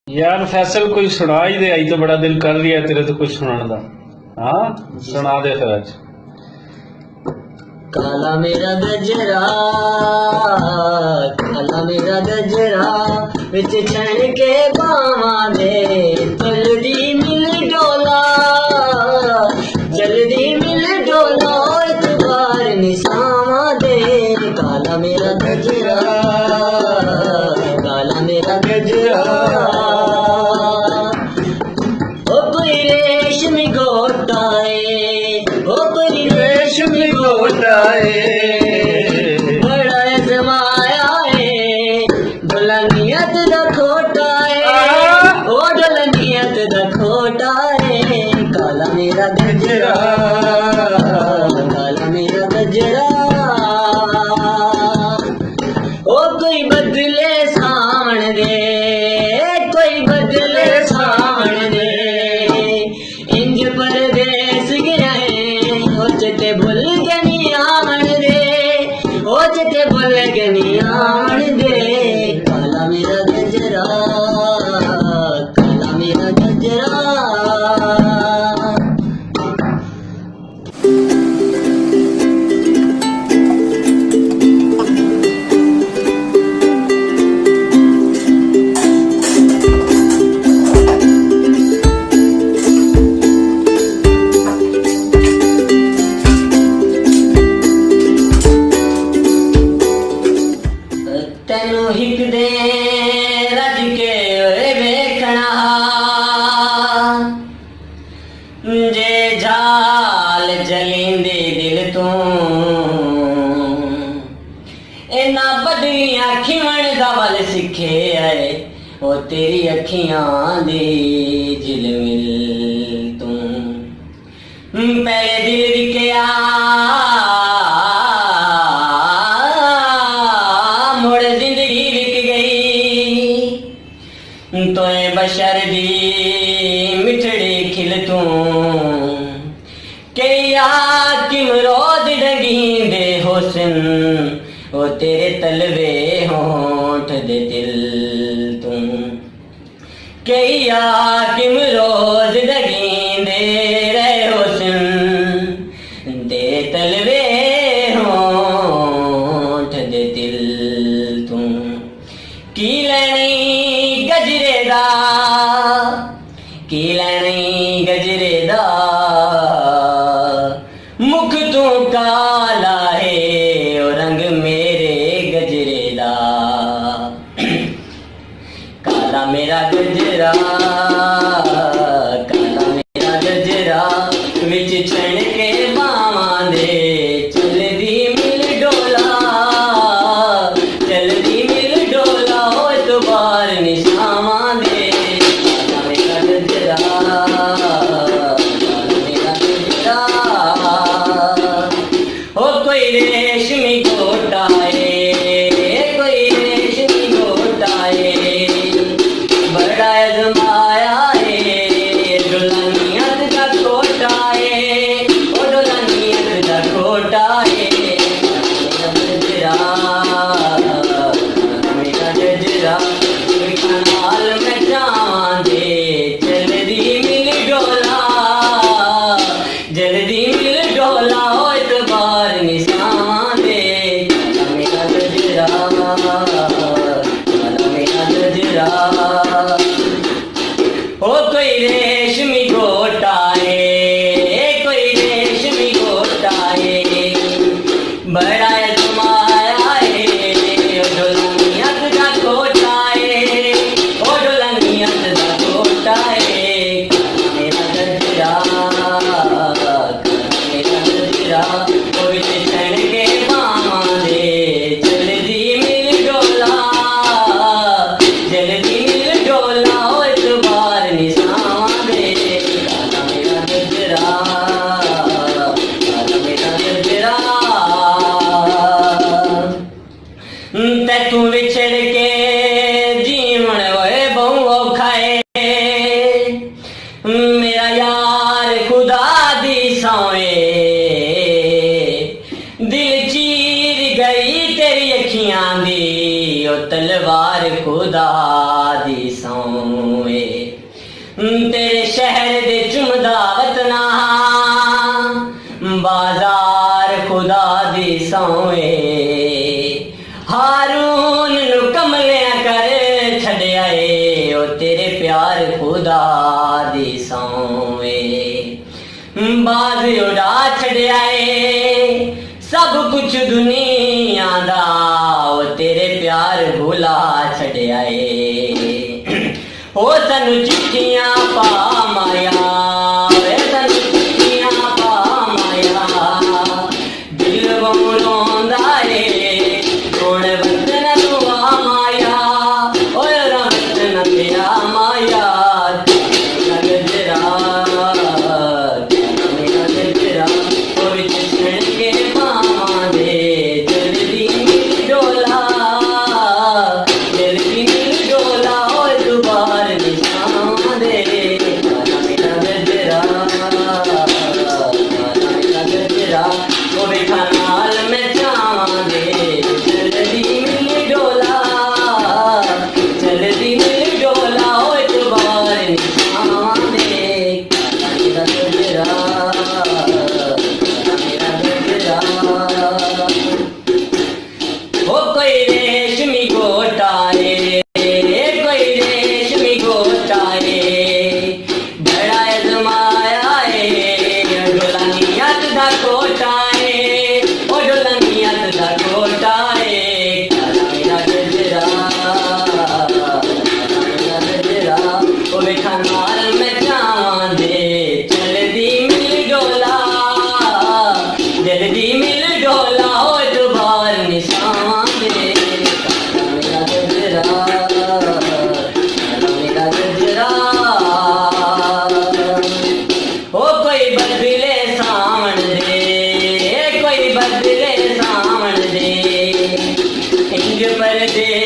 यार फैसल कोई सुना ही दे, आई तो बड़ा दिल कर रही है तेरे तो कुछ सुनाने दा। हाँ सुना दे फिर आज। काला मेरा गजरा, काला मेरा गजरा विच छण के बावा दे जल्दी मिल डोला, जल्दी मिल डोला इतबार निशावा दे। काला मेरा गजरा, काला मेरा गजरा ओ कोई रेशमी गोटाए, ओ कोई रेशमी गोटाए बड़ा जमाया है दुल्हनियत दा खोटा है, ओ दुल्हनियत दा खोटा है। काला मेरा गजरा, काला मेरा गजरा ओ कोई बदले सावन दे, कोई बदले सावन दे इंज परदेस गया है ओ चते भूल के नहीं आवन दे, ओ चते भूल के नहीं आवन दे। काला मेरा गजरा, काला मेरा गजरा तेनू हिक दे रज के ओए वेखना, जे झाल जलींदी दिल तू इना बदलियां खिवण दा वल सिखे आए ओ तेरी अखियां दी झिलमिल तू। पहले दिल विकया मुड़ जिंदगी विक गई, तोए बशर दी मिठड़ी खिल तू किया किम रोज डगी दे हुस्न ओ तेरे तलवे होठ दे दिल तू। किया किम रोज डगी दे रहे हुस्न तेरे तलवे होठ दे दिल तू। की लैनी गजरे दा, की लैनी गजरे दा मुख तू काला है ओ रंग मेरे गजरे दा। काला मेरा गजरा, काला मेरा गजरा विच छण के बावा दे चलदी मिल डोला, चलदी मिल डोला ओ इतबार निशावा दे। काला मेरा गजरा, काला मेरा गजरा ओ कोई रेशमी गोटाए, कोई रेशमी गोटाए बड़ा जमाया है दुल्हनियत का खोटा है, ओ दुल्हनियत का खोटा है। गजरा, मेरा गजरा कनाल में जावां दे जल्दी मिल डोला, जल्दी मिल डोला ओ इतबार निशावां दे। काला मेरा गजरा, काला मेरा गजरा ओ कोई रेशमी गोटाए, कोई रेशमी गोटाए बड़ा जमाया है ओ दुल्हनियत का खोटा है, ओ दुल्हनियत का खोटा है। काला मेरा गजरा, काला मेरा गजरा ओ विच छण के बावा दे जल्दी मिल डोला, जल्दी मिल डोला ओ इतबार निशावा दे। काला मेरा गजरा, काला मेरा गजरा ते तू विछड़ के जीवन वे बहु औखा है, मेरा यार खुदा दी सौए दिल चीर गई तेरी अखियां दी ओ तलवार खुदा दी सौं। सौए तेरे शहर दे चुमदा वतना बाजार खुदा दी सौए हारून नु कमलिया कर छड़िया ओ तेरे प्यार खुदा दी सौए बाज उड़ा छड़िया सब कुछ दुनिया दा ओ तेरे प्यार भुला छड़िया ओ तनु चिट्ठियां पा माया वे तनु चिट्ठियां पा माया दिल रोंदा है कौन वतन दुआ माया ओ वतन तेरा माया गजरा मेरा गजरा ओ विच सुन के मामा दे जल्दी डोला जल्दी डोला ओ दुबार निशान दे मेरा गजरा ओ बिठा नाल में जावां दे जल्दी मिल डोला जल्दी मिल डोला ओ दुबार निशान दे मेरा गजरा ओ कोई रेशमी गोटाए कोई रेशमी गोटाए बड़ा जमाया डोलानियत दा कोटाए ओ डोलानियत दा कोटाए मेरा गजरा ओ बेटा नाल में जावां दे जल्दी मिल डोला जल्दी मिल डोला ओ दुबार निशान दे मेरा गजरा ओ कोई बदले सावन दे कोई बदले सावन दे इंज परदेस